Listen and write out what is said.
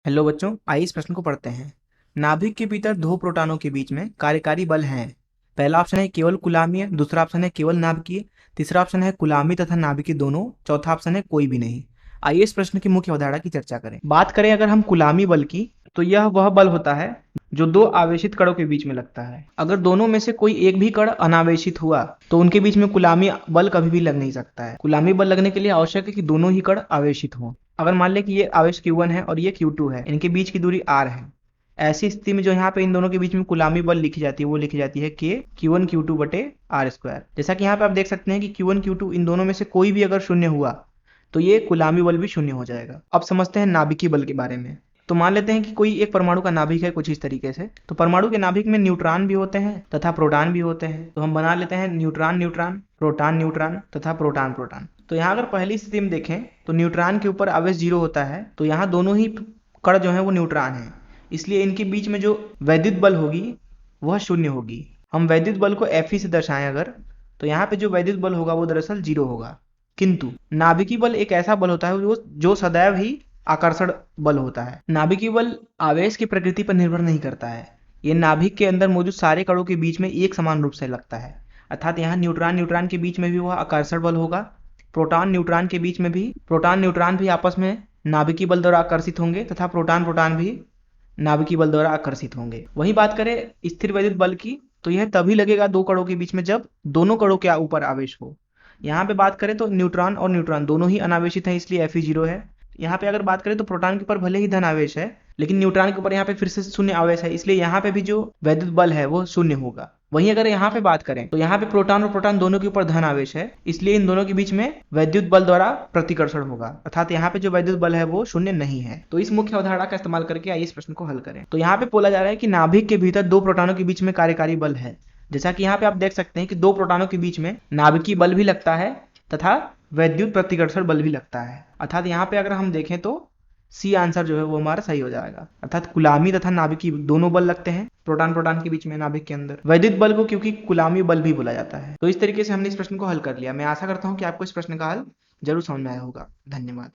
Hello बच्चों, आइए इस प्रश्न को पढ़ते हैं। नाभिक के भीतर दो प्रोटॉनों के बीच में कार्यकारी बल हैं। पहला ऑप्शन है केवल कुलामीय, दूसरा ऑप्शन है केवल नाभिकीय, तीसरा ऑप्शन है कुलामी तथा नाभिकीय दोनों, चौथा ऑप्शन है कोई भी नहीं। आइए इस प्रश्न की मुख्य अवधारणा की चर्चा करें। बात करें अगर हम कुलामी बल की, तो यह वह बल होता है जो दो आवेशित कणों के बीच में लगता है। अगर दोनों में से कोई एक भी कण अनावेशित हुआ तो उनके बीच में कुलामी बल कभी भी लग नहीं सकता है। कुलामी बल लगने के लिए आवश्यक है कि दोनों ही कण आवेशित हों। अगर मान लें कि ये आवेश Q1 है और ये Q2 है, इनके बीच की दूरी r है। ऐसी स्थिति में जो यहाँ पे इन दोनों के बीच में कुलामी बल लिखी जाती है वो लिखी जाती है K Q1 Q2 बटे आर स्क्वायर। जैसा कि यहाँ पे आप देख सकते हैं कि Q1 Q2 इन दोनों में से कोई भी अगर शून्य हुआ तो ये कुलामी बल भी शून्य हो जाएगा। अब समझते हैं नाभिकीय बल के बारे में। तो मान लेते हैं कि कोई एक परमाणु का नाभिक है कुछ इस तरीके से। तो परमाणु के नाभिक में न्यूट्रॉन भी होते हैं तथा प्रोटॉन भी होते हैं। तो हम बना लेते हैं न्यूट्रॉन न्यूट्रॉन, प्रोटॉन न्यूट्रॉन तथा प्रोटॉन प्रोटॉन। तो यहाँ अगर पहली स्थिति में देखें तो न्यूट्रॉन के ऊपर आवेश 0 होता है, तो यहाँ दोनों ही कण जो है वो न्यूट्रॉन है, इसलिए इनके बीच में जो वैद्युत बल होगी वह शून्य होगी। हम वैद्युत बल को Fe से दर्शाएं अगर, तो यहाँ पे जो वैद्युत बल होगा वो दरअसल 0 होगा। किंतु नाभिकीय बल एक ऐसा बल होता है जो सदैव ही आकर्षण बल होता है। नाभिकीय बल आवेश की प्रकृति पर निर्भर नहीं करता है। ये नाभिक के अंदर मौजूद सारे कणों के बीच में एक समान रूप से लगता है। अर्थात यहाँ न्यूट्रॉन न्यूट्रॉन के बीच में भी वह आकर्षण बल होगा, प्रोटॉन न्यूट्रॉन के बीच में भी प्रोटॉन न्यूट्रॉन भी आपस में नाभिकीय बल द्वारा आकर्षित होंगे तथा प्रोटॉन प्रोटॉन भी नाभिकीय बल द्वारा आकर्षित होंगे। वही बात करें स्थिर वैद्युत बल की, तो यह तभी लगेगा दो कणों के बीच में जब दोनों कणों के ऊपर आवेश हो। यहाँ पे बात करें तो न्यूट्रॉन और न्यूट्रॉन दोनों ही अनावेशित हैं, इसलिए Fe 0 है। यहाँ पे अगर बात करें तो प्रोटॉन के ऊपर भले ही धन आवेश है, लेकिन न्यूट्रॉन के ऊपर यहाँ पे फिर से शून्य आवेश है, इसलिए यहाँ पे भी जो वैद्युत बल है वो शून्य होगा। वहीं अगर यहाँ पे बात करें तो यहाँ पे प्रोटॉन और प्रोटॉन दोनों के ऊपर धन आवेश है, इसलिए इन दोनों के बीच में वैद्युत बल द्वारा प्रतिकर्षण होगा। अर्थात यहाँ पे जो वैद्युत बल है वो शून्य नहीं है। तो इस मुख्य अवधारणा का इस्तेमाल करके आइए इस प्रश्न को हल करें। तो यहाँ पे बोला जा रहा है कि नाभिक के भीतर दो प्रोटॉनों के बीच में कार्यकारी बल है। जैसा कि यहाँ पे आप देख सकते हैं कि दो प्रोटॉनों के बीच में नाभिकीय बल भी लगता है तथा वैद्युत प्रतिकर्षण बल भी लगता है। अर्थात यहाँ पे अगर हम देखें तो सी आंसर जो है वो हमारा सही हो जाएगा। अर्थात कुलामी तथा नाभिकीय दोनों बल लगते हैं प्रोटॉन प्रोटॉन के बीच में नाभिक के अंदर। वैद्युत बल को क्योंकि कुलामी बल भी बोला जाता है। तो इस तरीके से हमने इस प्रश्न को हल कर लिया। मैं आशा करता हूँ कि आपको इस प्रश्न का हल जरूर समझ में आया होगा। धन्यवाद।